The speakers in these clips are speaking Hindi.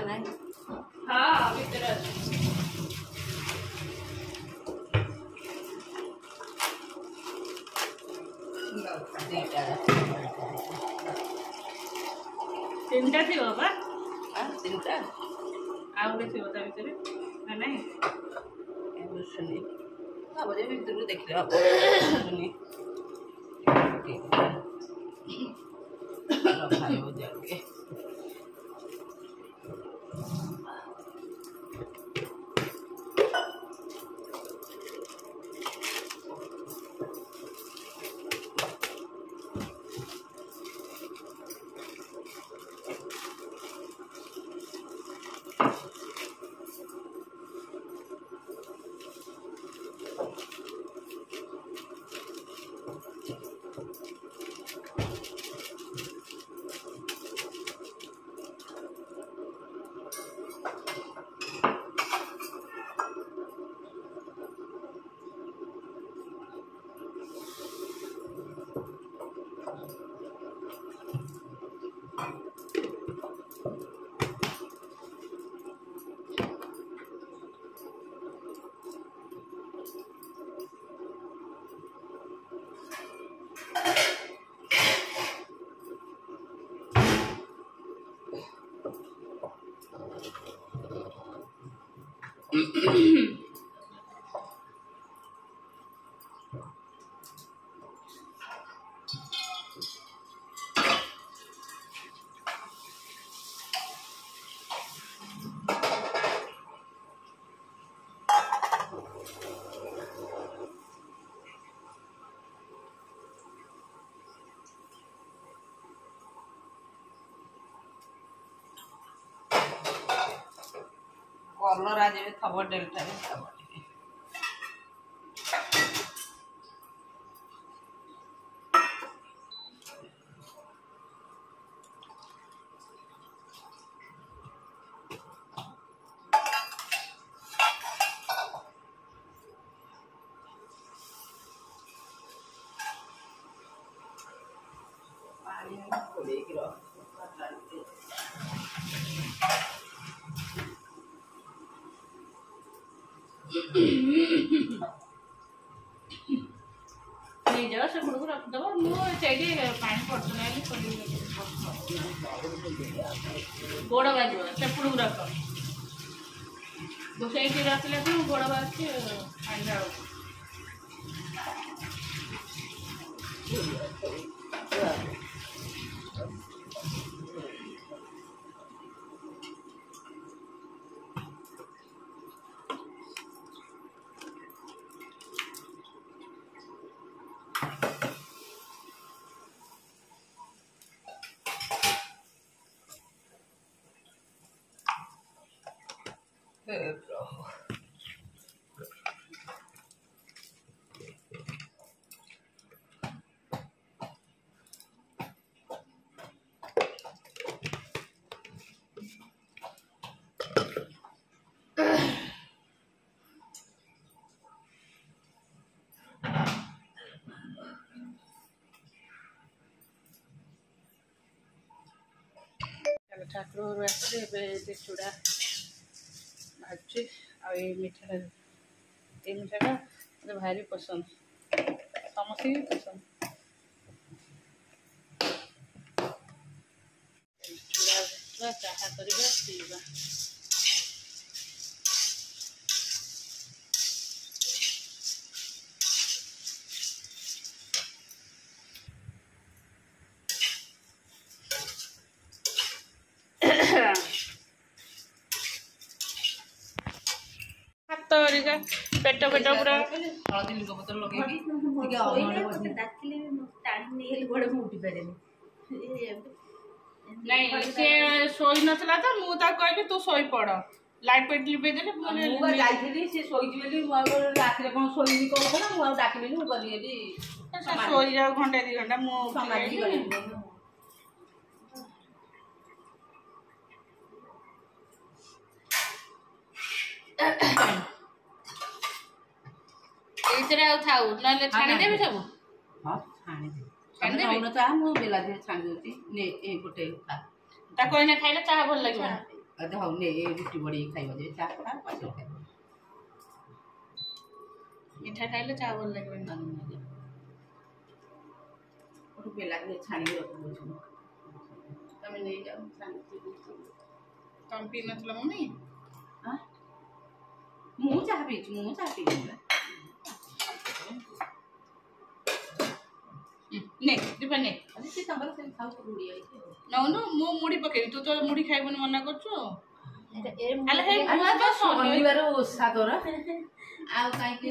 नहीं हाँ भीतर तीन टा थी बाबा तीन टा आउ के थी ता भीतर ना नहीं सुनी अब जे भीतर देखले अब सुनी भाई हो जाएंगे कलर आज थब डेल्टा नहीं जाओ से गुड़ रख दो मु चाहिए पानी पड़छ गोड़ बाज से पुड़ रख गोसाई की रखले तो गोड़ बाज के पानी डाल ठाकुर आसले चूड़ा भाजी मीठा ये मीठाटा मतलब भारी पसंद समस्त भी पसंद चूड़ा चाहा करवा पीवा पेट पेट पूरा हलदी लिंग पत्र लगे नहीं से सोई नथला तो मु ता कहबी तू सोई पड़ लाइट पेट लिबे देले मु जाइथि से सोई जिबेली मु रात रे कोन सोई कहला मु डाकिलेनी मु गलिएली सोई जाओ घंटा 2 घंटा मु समाधि गलिएली इतरे आ थाउ नले छाणी देबे सब हां छाणी दे छाणी देबे न ता मु बेला दे छाणी देती ने ए गोटे ता कोइना खाइले चाह भल लागबा अरे हम ने ये रुटी बड़ी खाइबा जे चा खा पाछो खाइ मिठा खाइले चा भल लगे और बेला के छानी रख दो तमे नहीं जाओ छानी तुम पी नथला मम्मी हां मु चाह पी ने दीपा ने अरे से तंबर से खाओ रुड़ी आई नो नो मु मुड़ी पके तू तो मुड़ी खाइबन मना करछु अरे हे तो शनिवार ओसा तोरा आउ काई के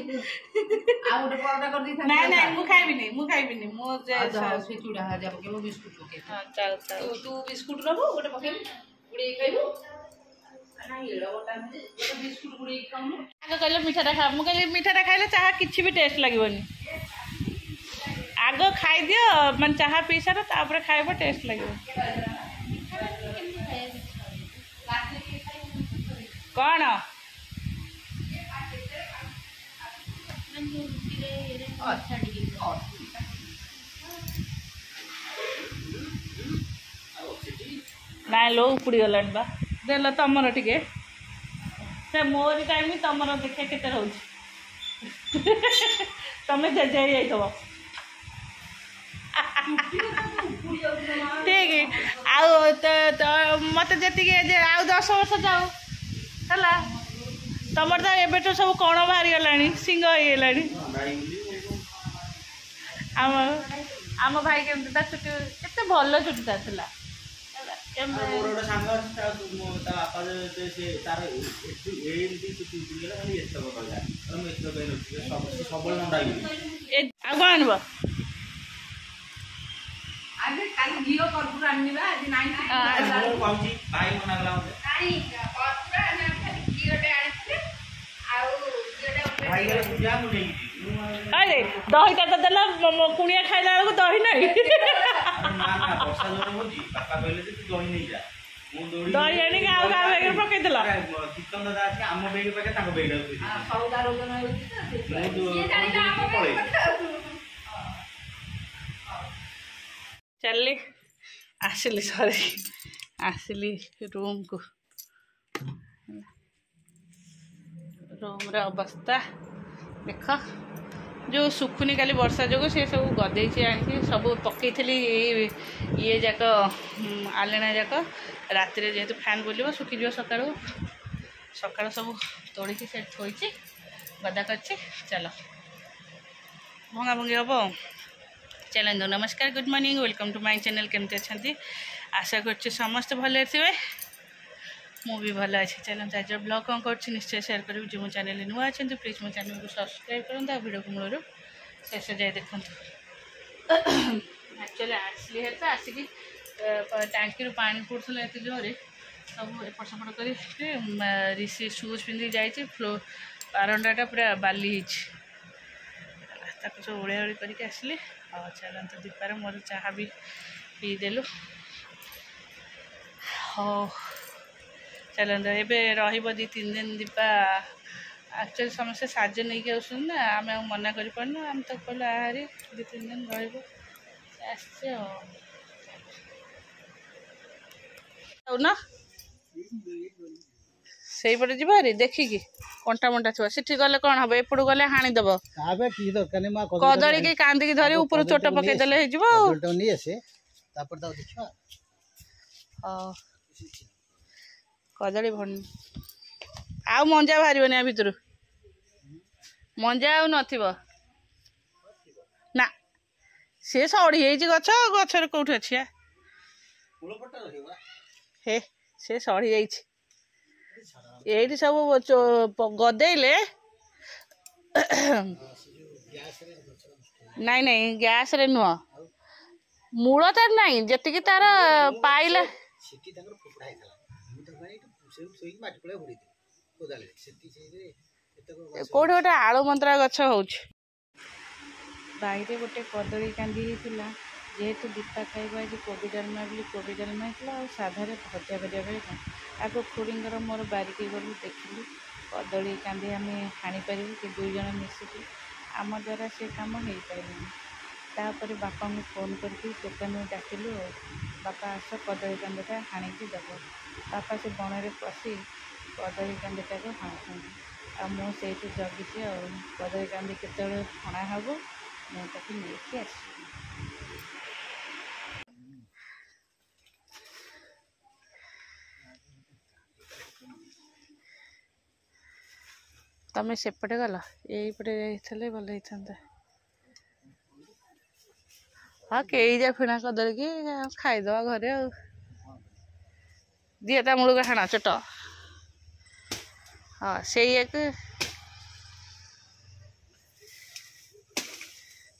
आउ गोटे परोटा कर दी था नहीं मु खाइबी नहीं मु जे से चूड़ा हा जाब के मु बिस्कुट पके हां चल तू बिस्कुट रबो गोटे पके उड़ी खाइबो ना एड़ा गोटा गोटे बिस्कुट उड़ी खाऊ आगे कहले मीठाटा खा मु कहले मीठाटा खाइले चाहा किछि भी टेस्ट लागबनी आगो खाई दियो मन चाहा पी सारा तापर खाइबो टेस्ट लागबो कौन ना लो उपुड़ी गलान बा देल तमर टिके से मोर टाइम तमर देखिए केते रहउछ तमे जे जाइथबो ठीक आउ तो मत जति जे आउ 10 वर्ष जाऊ हला तमर तो एबे तो सब कण बाहरी गलानी सिंह हो गलानी आम भाई केमती चुटी केते भल चुटीटा थिला मोर सांग ता बापा से तार एमती चुटी गेला खाली एतक कहला हम एतक कहलो सबल नडाई ए आगो आनबो आगे काली घियो कर्पूर आनिबा आज नाही आज पाउची भाई मना गला नाही कर्पूर आना खाली घियोटे आनिले आउ घियोटे भाई गला पूजा मु नहीं अरे दहीटा तो देला कुणिया खाइला बेलू दही नहीं ना ना वर्षा जोर होजी पापा कहले जे तू दही नहीं जा मु दौड़ी दही आनी गाव गाव बेग पकई देला कितन दादा आके आम बेग पके ताको बेग होई सौदा रोजन होई मु तो पळे चलली आसिली सॉरी आसिली रूम को रूम रे अवस्था देख जो सुखुनी काली वर्षा जो से सब गदे आनी सब पकई ये जाक आलेना जाक रात जेहेतु फैन बोल सुखीज सका सका सब तोड़ी से थोड़ी गदा कर चल भंगा भंगी हम चलो नमस्कार good morning welcome to my channel केमती अच्छा आशा कर समस्त भले थे मु भी भल अच्छे चलते आज ब्लॉग कौन कर निश्चय शेयर करी जो मो चैनल नुआ अच्छा प्लीज मो चैनल को सब्सक्राइब करूँ वीडियो को मूल शेष जाए देखो एक्चुअली आसली है तो आसिक टांकी पानी पड़ता एत जोरे सब एपट सेपट कर ऋषि शूज पिंधि जाइए फ्लो बारंडाटा पूरा बाली सब ओढ़ा ओढ़ी करके आसली हाँ चलते दीपार मोर चाह भी पीदेलु हाँ चलते एबे रहिबो 2-3 दिन दीपा एक्चुअली समस्ते साज नहीं आसन ना आम मना कर आम तो कहलु आहारी 2-3 दिन रहा से पटे जी भारी देखिकी कंटा मंटा थोड़ा सीठी गले कौन हम एपट गले हाणीदेव कदली की कांदिकी धरी ऊपर चोट पकईदेले कदली भन आउ मंजा बाहर या भितर मंजा आउ ना सी सड़ी गछ गचर कौट अच्छी हे से सड़ी ये सब गदेले नाई नाई गैस रे नुह मूल तार नाई जी तार पाइला कौट गोटे आलू मंत्रा गछ हो बाहर गोटे कदली कांदी जेहेतु दीपा खाइबा आज कोबी डालमा बोली कोबी डालमा होता और साधार भजा करने आग खुड़ींर मोर बारिकी गलु देखिलु कदली कांदी आम हाणीपर कि 2 जन मिसिकी आम द्वारा से कम हो पारे तापर बापा को फोन करके दुकान में डाकिलु बापा आस कदली कांदीटा हाणिकी देव ବାପା ସେ ବଣରେ ପଶି କଦଳୀ କାନ୍ଦିଟାକୁ ହାଣୁଛନ୍ତି ଆଉ ମୁଁ ସେଇଠି ଜଗିଛି ଆଉ କଦଳୀ କାନ୍ଦି କେତେବେଳେ ହଣା ହେବ ମୁଁ ତାକୁ ନେଇକି ଆସିବି। ତମେ ସେପଟେ ଗଲ ଏଇପଟେ ଯାଇଥିଲେ ଭଲ ହେଇଥାନ୍ତା। ହଁ କେଇଜା ଫିଣା କଦଳୀକି ଖାଇଦେବା ଘରେ ଆଉ ଦିଏ ତା ମୂଳକୁ ହାଣ ଚୋଟ। ହଁ ସେଇଆକୁ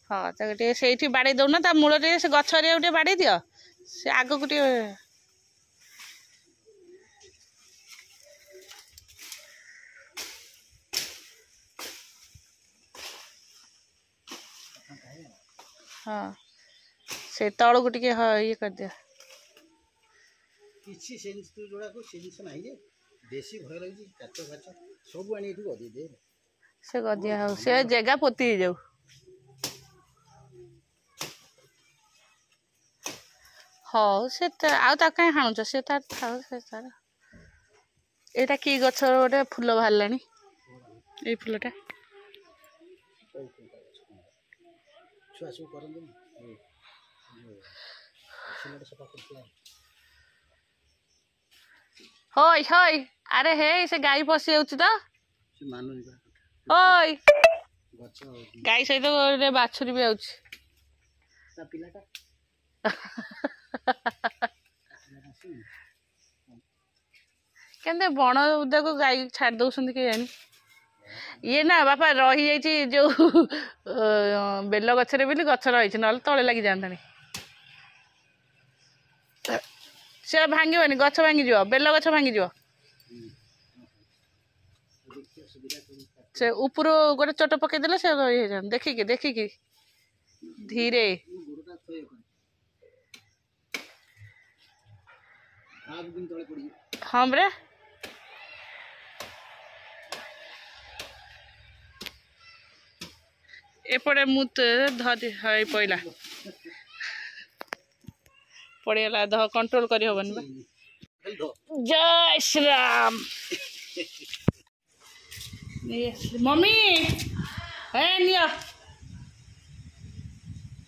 ହଁ ତାକୁ ଟିକେ ସେଇଠି ବାଡ଼େଇ ଦେଉନ ତା ମୂଳ ଟିକେ ସେ ଗଛ ଏରିଆକୁ ଟିକେ ବାଡ଼େଇ ଦିଅ ସେ ଆଗକୁ ଟିକେ ହଁ ସେ ତଳକୁ ଟିକେ ହଁ ଇଏ କରିଦିଅ। କିଛି ସେ ଜିନିଷ ଯୋଡ଼ାକୁ ସେ ଜିନିଷ ନାହିଁ ଯେ ବେଶୀ ଭୟ ଲାଗୁଛି କାଚ ଫାଚ ସବୁ ଆଣି ଏଠି ଗଦେଇ ଦେ ସେ ଗଦିଆ ହଉ ସେ ଜାଗା ପୋତି ହେଇଯାଉ। ହଉ ସେ ଆଉ ତାକୁ କାହିଁ ହାଣୁଛ ସେ ତାର ଥାଉ ସେ ତାର। ଏଇଟା କି ଗଛ ଗୋଟେ ଫୁଲ ବାହାରିଲାଣି ଏଇ ଫୁଲଟା ଛୁଆ ସବୁ କରନ୍ତିନି ହଇ ହଇ ଆରେ ହେଇ ସେ ଗାଈ ପଶି ଯାଉଛି ତ ହଇ ଗାଈ ସହିତ ଗୋଟେ ବାଛୁରୀ ବି ଆଉଛି। କେମିତି ବଣ ଉଦାକୁ ଗାଈ ଛାଡ଼ି ଦଉଛନ୍ତି କେଜାଣି। ଇଏ ନା ବାପା ରହିଯାଇଛି ଯୋଉ ବେଲ ଗଛରେ ବୋଲି ଗଛ ରହିଛି ନହେଲେ ତଳେ ଲାଗିଯାଆନ୍ତାଣି। ସେ ଭାଙ୍ଗିବନି ଗଛ ଭାଙ୍ଗିଯିବ ବେଲ ଗଛ ଭାଙ୍ଗିଯିବ। ସେ ଉପରୁ ଗୋଟେ ଚୋଟ ପକେଇଦେଲେ ସେ ରହି ହେଇଯାଆନ୍ତି। ଦେଖିକି ଦେଖିକି ଧୀରେ ହଁ ପରା ଏପଟେ ମୁଁ ଧରି ହଇ ପଇଲା ପଡ଼ିଗଲା ଦେହ କଣ୍ଟ୍ରୋଲ କରିହେବନି ବା। ଜୟ ଶ୍ରୀରାମ ମମି ଏ ନିଅ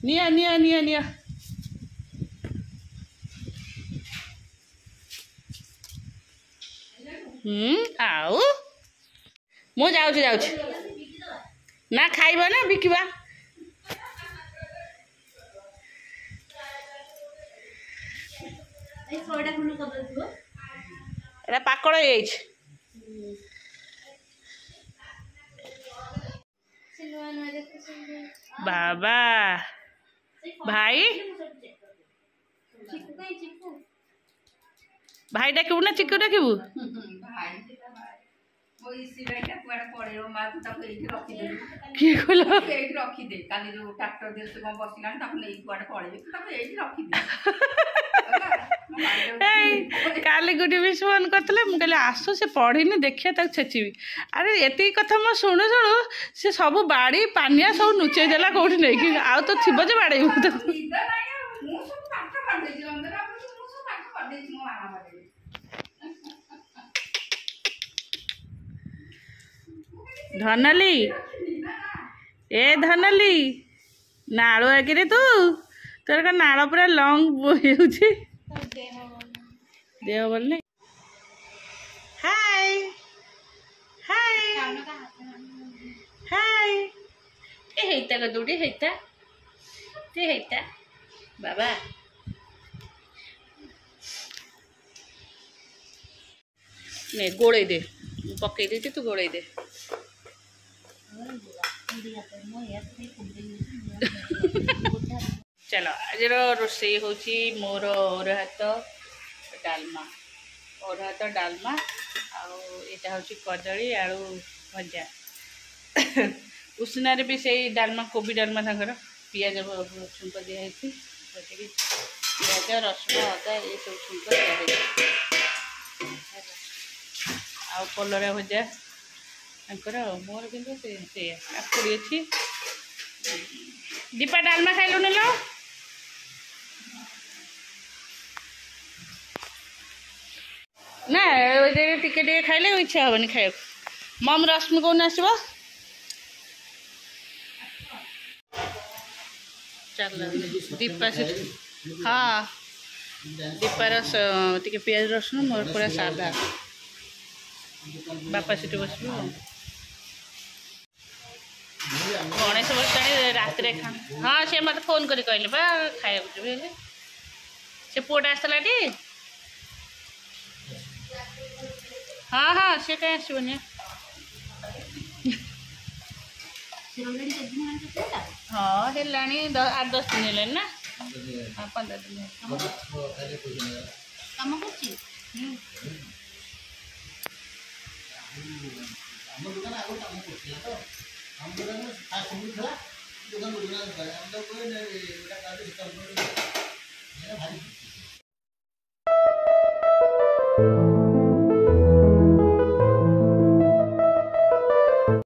ନିଅ ନିଅ ନିଅ ନିଅ ଆଉ ମୁଁ ଯାଉଛି ଯାଉଛି ନା ଖାଇବ ନା ବିକିବା। ଏଟା ପାକଳ ହେଇଯାଇଛି। ବାବା ଭାଇ ଭାଇ ଡାକିବୁ ନା ଚିକୁ ଡାକିବୁ? କିଏ କହିଲ ରଖିଦେ କାଲି ଯୋଉ ଟ୍ରାକ୍ଟର ଦେହ କଣ ବସିଲାଣି ତାକୁ ନେଇକି କୁଆଡେ ପଳେଇବେ ତାକୁ ଏଇଠି ରଖିଦେ। କାଲି ଗୁଡ଼ି ବି ଫୋନ କରିଥିଲେ ମୁଁ କହିଲି ଆସୁ ସେ ପଢିନି ଦେଖିବା ତାକୁ ଛେଚିବି। ଆରେ ଏତିକି କଥା ମୁଁ ଶୁଣୁ ଶୁଣୁ ସେ ସବୁ ବାଡ଼ି ପାନିଆ ସବୁ ଲୁଚେଇ ଦେଲା କୋଉଠି ନେଇକି ଆଉ ତ ଥିବ ଯେ ବାଡ଼େଇବୁ ତାକୁ। ଧନାଲି ଏ ଧନାଲି ନାଳୁଆ କିରେ ତୁ ତୋର କ'ଣ ନାଳ ପୁରା ଲଙ୍ଗ ବୋହି ହେଉଛି ଦେହ ଭଲ ନାହିଁ। ହାଇ ହାଇ ହାଇ ଏ ହେଇତା କଦୁଡ଼ି ହେଇତା ତେ ହେଇତା ବାବା ନେ ଗୋଳେଇ ଦେ ମୁଁ ପକେଇ ଦେଇଛି ତୁ ଗୋଳେଇ ଦେ। चलो आज रोषे हूँ मोर अरुआ भात डालमा अरुआ भात डालमा आटा हूँ कदली आलू भजा उसना भी से डालमा कोबी डालमा तांकर पियाज छुंक दिखाई पियाज रसुण अदा ये सब छुंक दिखाई आ कलरा भजा तांकर मोर कि काकुड़ी अच्छी दीपा डालमा खाइलु ना लो ନା ଟିକେ ଟିକେ ଖାଇଲେ ଇଚ୍ଛା ହେବନି ଖାଇବାକୁ। ମମ୍ ରଶ୍ମି କହୁନ ଆସିବ? ଚାଲ ଦୀପା ସେଠି ହଁ ଦୀପାର ଟିକେ ପିଆଜ ରସୁଣ ମୋର ପୁରା ସାଧା। ବାପା ସେଠି ବସିବ ଆଉ। ଗଣେଶ ବସାଣି ରାତିରେ ହଁ ସେ ମୋତେ ଫୋନ୍ କରି କହିଲେ ବା ଖାଇବାକୁ ଯିବି ହେଲେ। ସେ ପୁଅଟା ଆସିଥିଲା ଟି? ହଁ ହଁ ସେ କାହିଁ ଆସିବନି। ହଁ ହେଲାଣି 8-10 ଦିନ ହେଲାଣି ନା 15 ଦିନ କାମ କରୁଛି। ଆମ ଦୋକାନ ଆଗରୁ କାମ କରୁଥିଲା ତ ଆମ ଦୋକାନ ଫାଷ୍ଟ ଥିଲା ଦୋକାନ ଆମେ ତାକୁ କହିଲେ ଏଇଟା କାଲି ଭାରି